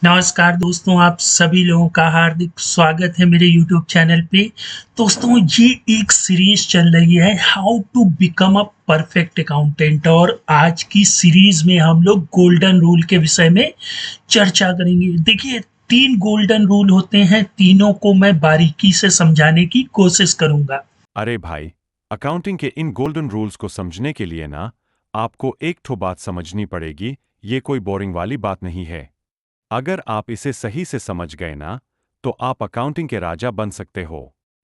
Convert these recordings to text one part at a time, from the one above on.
नमस्कार दोस्तों, आप सभी लोगों का हार्दिक स्वागत है मेरे यूट्यूब चैनल पे। दोस्तों, ये एक सीरीज चल रही है how to become a perfect accountant और आज की सीरीज में हम लोग गोल्डन रूल के विषय में चर्चा करेंगे। देखिए, 3 गोल्डन रूल होते हैं, तीनों को मैं बारीकी से समझाने की कोशिश करूंगा। अरे भाई, अकाउंटिंग के इन गोल्डन रूल्स को समझने के लिए ना आपको एक ठो बात समझनी पड़ेगी। ये कोई बोरिंग वाली बात नहीं है। अगर आप इसे सही से समझ गए ना, तो आप अकाउंटिंग के राजा बन सकते हो।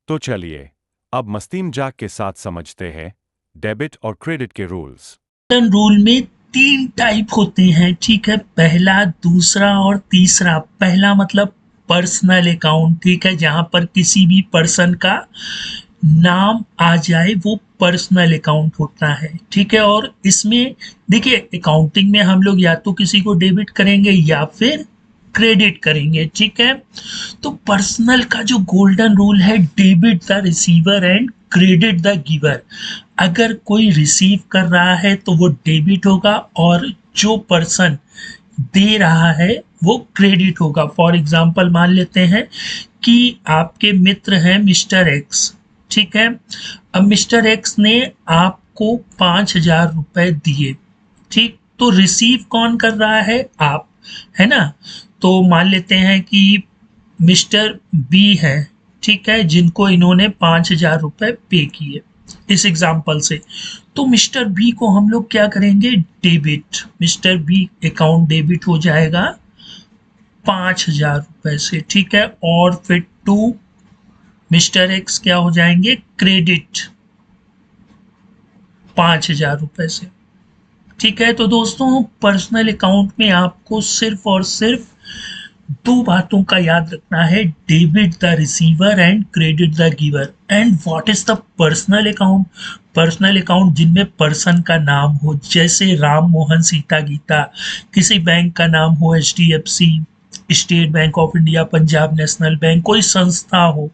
तो चलिए, अब मस्ती मजाक के साथ समझते हैं डेबिट और क्रेडिट के रूल्स। गोल्डन रूल में 3 टाइप होते हैं, ठीक है। पहला, दूसरा और तीसरा। पहला मतलब पर्सनल अकाउंट, ठीक है, जहां पर किसी भी पर्सन का नाम आ जाए वो पर्सनल अकाउंट होता है, ठीक है। और इसमें देखिए, अकाउंटिंग में हम लोग या तो किसी को डेबिट करेंगे या फिर क्रेडिट करेंगे, ठीक है। तो पर्सनल का जो गोल्डन रूल है, debit the receiver and credit the giver. अगर कोई रिसीव कर रहा है तो वो डेबिट होगा और जो पर्सन दे रहा है वो क्रेडिट होगा। फॉर एग्जांपल मान लेते हैं कि आपके मित्र हैं मिस्टर एक्स, ठीक है। अब मिस्टर एक्स ने आपको 5,000 रुपए दिए, ठीक। तो रिसीव कौन कर रहा है? आप, है ना। तो मान लेते हैं कि मिस्टर बी है, ठीक है, जिनको इन्होंने 5,000 रुपए पे किए इस एग्जाम्पल से। तो मिस्टर बी को हम लोग क्या करेंगे? Debit. Mister B account debit हो जाएगा 5,000 रुपए से, ठीक है। और फिर टू मिस्टर एक्स क्या हो जाएंगे? क्रेडिट 5,000 रुपए से, ठीक है। तो दोस्तों, पर्सनल अकाउंट में आपको सिर्फ और सिर्फ 2 बातों का याद रखना है, debit the receiver and credit the giver. And what is the personal account? Personal account जिनमें पर्सन का नाम हो, जैसे राम मोहन सीता गीता। किसी बैंक का नाम हो, HDFC, state bank of India, Punjab national bank, कोई संस्था हो,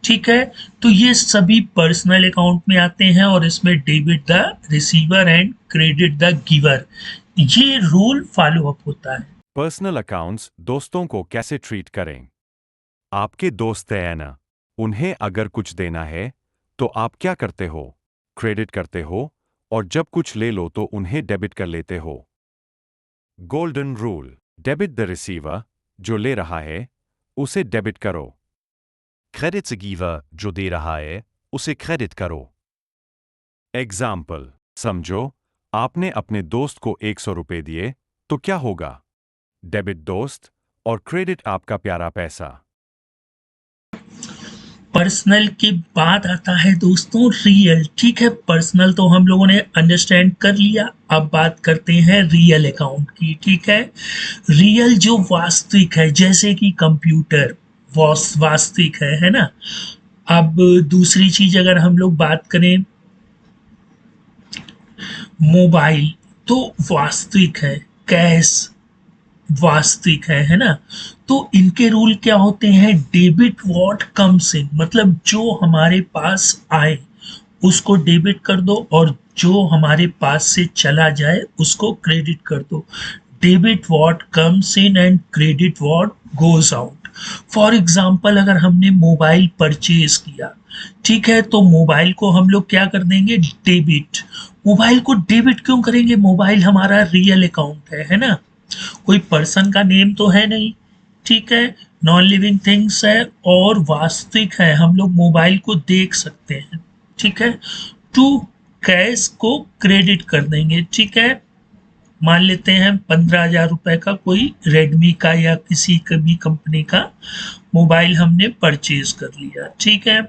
ठीक है। तो ये सभी पर्सनल अकाउंट में आते हैं और इसमें debit the receiver and credit the giver, ये रूल फॉलो अप होता है। पर्सनल अकाउंट्स दोस्तों को कैसे ट्रीट करें? आपके दोस्त हैं ना, उन्हें अगर कुछ देना है तो आप क्या करते हो? क्रेडिट करते हो, और जब कुछ ले लो तो उन्हें डेबिट कर लेते हो। Golden rule: debit the receiver, जो ले रहा है उसे डेबिट करो। क्रेडिट द गिवर, जो दे रहा है उसे क्रेडिट करो। एग्जाम्पल समझो, आपने अपने दोस्त को 100 रुपए दिए तो क्या होगा? डेबिट दोस्त और क्रेडिट आपका प्यारा पैसा। पर्सनल के बाद आता है दोस्तों रियल, ठीक है। पर्सनल तो हम लोगों ने अंडरस्टैंड कर लिया, अब बात करते हैं रियल अकाउंट की, ठीक है। रियल जो वास्तविक है, जैसे कि कंप्यूटर वास्तविक है ना। अब दूसरी चीज अगर हम लोग बात करें, मोबाइल तो वास्तविक है, कैश वास्तविक है ना। तो इनके रूल क्या होते हैं? डेबिट व्हाट कम्स इन, मतलब जो हमारे पास आए उसको डेबिट कर दो और जो हमारे पास से चला जाए उसको क्रेडिट कर दो। Debit what comes in and credit what goes out. For example, अगर हमने मोबाइल परचेज किया, ठीक है, तो मोबाइल को हम लोग क्या कर देंगे? डेबिट। मोबाइल को डेबिट क्यों करेंगे? मोबाइल हमारा रियल अकाउंट है ना। कोई पर्सन का नेम तो है नहीं, ठीक है, नॉन लिविंग थिंग्स है और वास्तविक है, हम लोग मोबाइल को देख सकते हैं, ठीक है। टू कैश को क्रेडिट कर देंगे, ठीक है। मान लेते हैं 15,000 रुपए का कोई रेडमी का या किसी भी कंपनी का मोबाइल हमने परचेज कर लिया, ठीक है।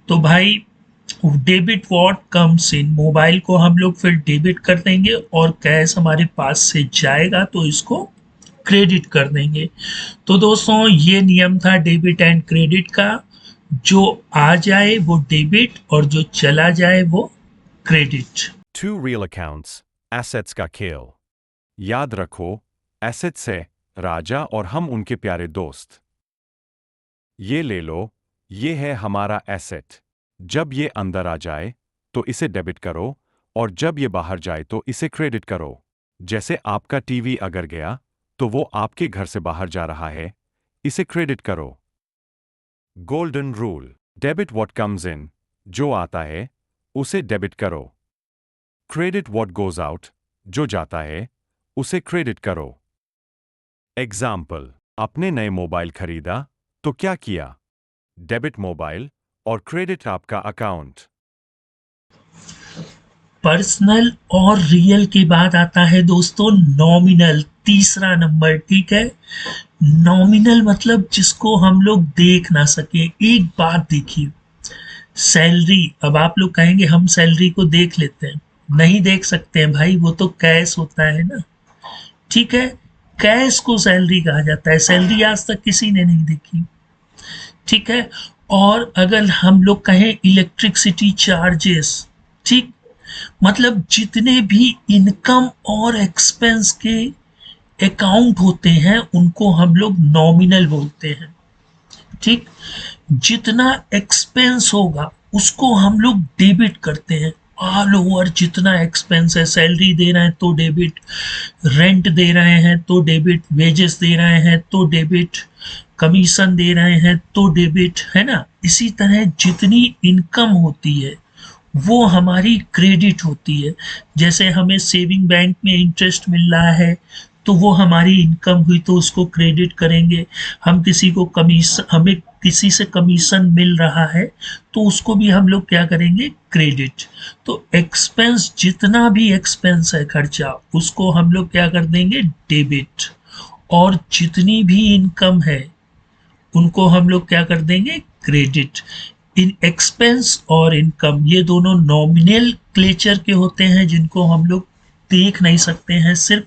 तो भाई, debit what comes in, mobile को हम लोग फिर डेबिट कर देंगे और कैश हमारे पास से जाएगा तो इसको क्रेडिट कर देंगे। तो दोस्तों, ये नियम था डेबिट एंड क्रेडिट का। जो आ जाए वो डेबिट और जो चला जाए वो credit. To real accounts, assets का खेल। याद रखो, एसेट्स है राजा और हम उनके प्यारे दोस्त। ये ले लो, ये है हमारा एसेट। जब ये अंदर आ जाए तो इसे डेबिट करो, और जब ये बाहर जाए तो इसे क्रेडिट करो। जैसे आपका टीवी अगर गया तो वो आपके घर से बाहर जा रहा है, इसे क्रेडिट करो। Golden rule, debit what comes in, जो आता है उसे डेबिट करो। क्रेडिट व्हाट गोज आउट, जो जाता है उसे क्रेडिट करो। एग्जाम्पल, आपने नए मोबाइल खरीदा तो क्या किया? डेबिट मोबाइल और क्रेडिट आपका अकाउंट। पर्सनल और रियल के बाद आता है दोस्तों नॉमिनल, तीसरा नंबर, ठीक है। नॉमिनल मतलब जिसको हम लोग देख ना सके। एक बात देखिए, सैलरी, अब आप लोग कहेंगे हम सैलरी को देख लेते हैं, नहीं देख सकते हैं भाई, वो तो कैश होता है ना, ठीक है। कैश को सैलरी कहा जाता है, सैलरी आज तक किसी ने नहीं देखी, ठीक है। और अगर हम लोग कहें इलेक्ट्रिसिटी चार्जेस, ठीक, मतलब जितने भी इनकम और एक्सपेंस के अकाउंट होते हैं उनको हम लोग नॉमिनल बोलते हैं, ठीक। जितना एक्सपेंस होगा उसको हम लोग डेबिट करते हैं। ऑल ओवर जितना एक्सपेंस है, सैलरी दे रहे हैं तो डेबिट, रेंट दे रहे हैं तो डेबिट, वेजेस दे रहे हैं तो डेबिट, कमीशन दे रहे हैं तो डेबिट, है ना। इसी तरह जितनी इनकम होती है वो हमारी क्रेडिट होती है। जैसे हमें सेविंग बैंक में इंटरेस्ट मिल रहा है तो वो हमारी इनकम हुई तो उसको क्रेडिट करेंगे। हम किसी को कमीशन, हमें किसी से कमीशन मिल रहा है तो उसको भी हम लोग क्या करेंगे, क्रेडिट। तो एक्सपेंस, जितना भी एक्सपेंस है, खर्चा, उसको हम लोग क्या कर देंगे, डेबिट। और जितनी भी इनकम है उनको हम लोग क्या कर देंगे, क्रेडिट। इन एक्सपेंस और इनकम ये दोनों नॉमिनल क्लेचर के होते हैं जिनको हम लोग देख नहीं सकते हैं, सिर्फ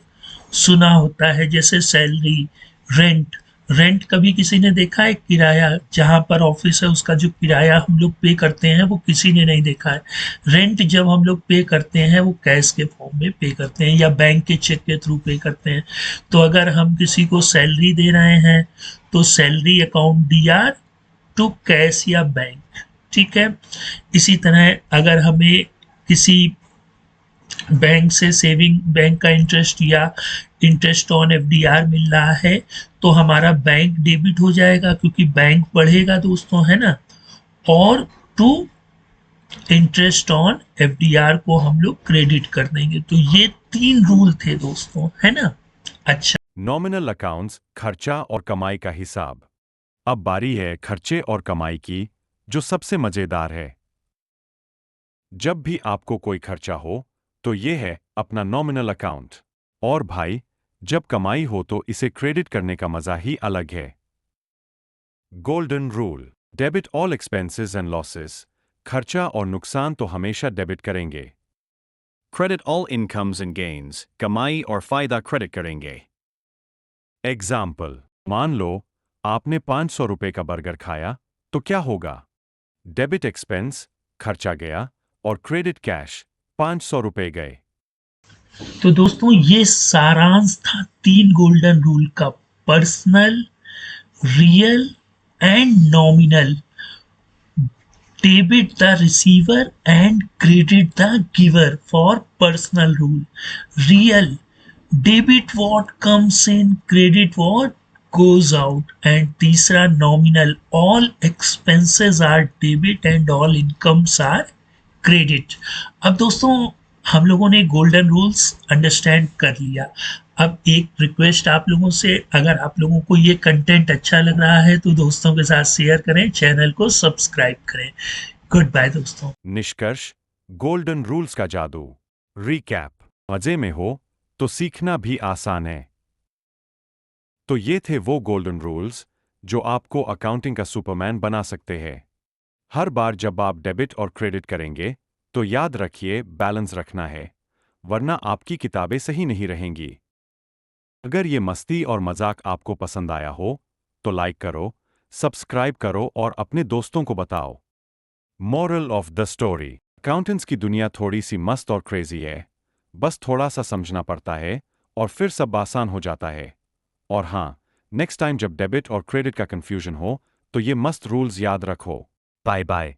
सुना होता है। जैसे सैलरी, रेंट, रेंट कभी किसी ने देखा है? किराया, जहाँ पर ऑफिस है उसका जो किराया हम लोग पे करते हैं वो किसी ने नहीं देखा है। रेंट जब हम लोग पे करते हैं वो कैश के फॉर्म में पे करते हैं या बैंक के चेक के थ्रू पे करते हैं। तो अगर हम किसी को सैलरी दे रहे हैं तो salary account DR to cash या बैंक, ठीक है। इसी तरह अगर हमें किसी बैंक से सेविंग बैंक का इंटरेस्ट या इंटरेस्ट ऑन एफडीआर मिल रहा है तो हमारा बैंक डेबिट हो जाएगा क्योंकि बैंक बढ़ेगा दोस्तों, है ना। और टू इंटरेस्ट ऑन एफडीआर को हम लोग क्रेडिट कर देंगे। तो ये 3 रूल थे दोस्तों, है ना। अच्छा, नॉमिनल अकाउंट्स, खर्चा और कमाई का हिसाब। अब बारी है खर्चे और कमाई की, जो सबसे मजेदार है। जब भी आपको कोई खर्चा हो तो ये है अपना नॉमिनल अकाउंट। और भाई, जब कमाई हो तो इसे क्रेडिट करने का मजा ही अलग है। Golden rule, debit all expenses and losses, खर्चा और नुकसान तो हमेशा डेबिट करेंगे। Credit all incomes and gains, कमाई और फायदा क्रेडिट करेंगे। एग्जाम्पल, मान लो आपने 500 रुपए का बर्गर खाया तो क्या होगा? डेबिट एक्सपेंस, खर्चा गया, और क्रेडिट कैश, 500 रुपए गए। तो दोस्तों ये सारांश था 3 गोल्डन रूल का, personal, real and nominal. Debit the receiver and credit the giver for personal rule. Real, debit what comes in, credit what goes out. And तीसरा nominal, all expenses are debit and all incomes are credit. अब दोस्तों हम लोगों ने golden rules understand कर लिया। अब एक रिक्वेस्ट आप लोगों से, अगर आप लोगों को ये कंटेंट अच्छा लग रहा है तो दोस्तों के साथ शेयर करें, चैनल को सब्सक्राइब करें। गुड बाय दोस्तों। निष्कर्ष, गोल्डन रूल्स का जादू। रीकैप, मजे में हो तो सीखना भी आसान है। तो ये थे वो गोल्डन रूल्स जो आपको अकाउंटिंग का सुपरमैन बना सकते हैं। हर बार जब आप डेबिट और क्रेडिट करेंगे तो याद रखिए बैलेंस रखना है, वरना आपकी किताबें सही नहीं रहेंगी। अगर ये मस्ती और मजाक आपको पसंद आया हो तो लाइक करो, सब्सक्राइब करो और अपने दोस्तों को बताओ। Moral of the story, accountants की दुनिया थोड़ी सी मस्त और क्रेजी है, बस थोड़ा सा समझना पड़ता है और फिर सब आसान हो जाता है। और हाँ, नेक्स्ट टाइम जब डेबिट और क्रेडिट का कंफ्यूजन हो तो ये मस्त रूल्स याद रखो। Bye bye.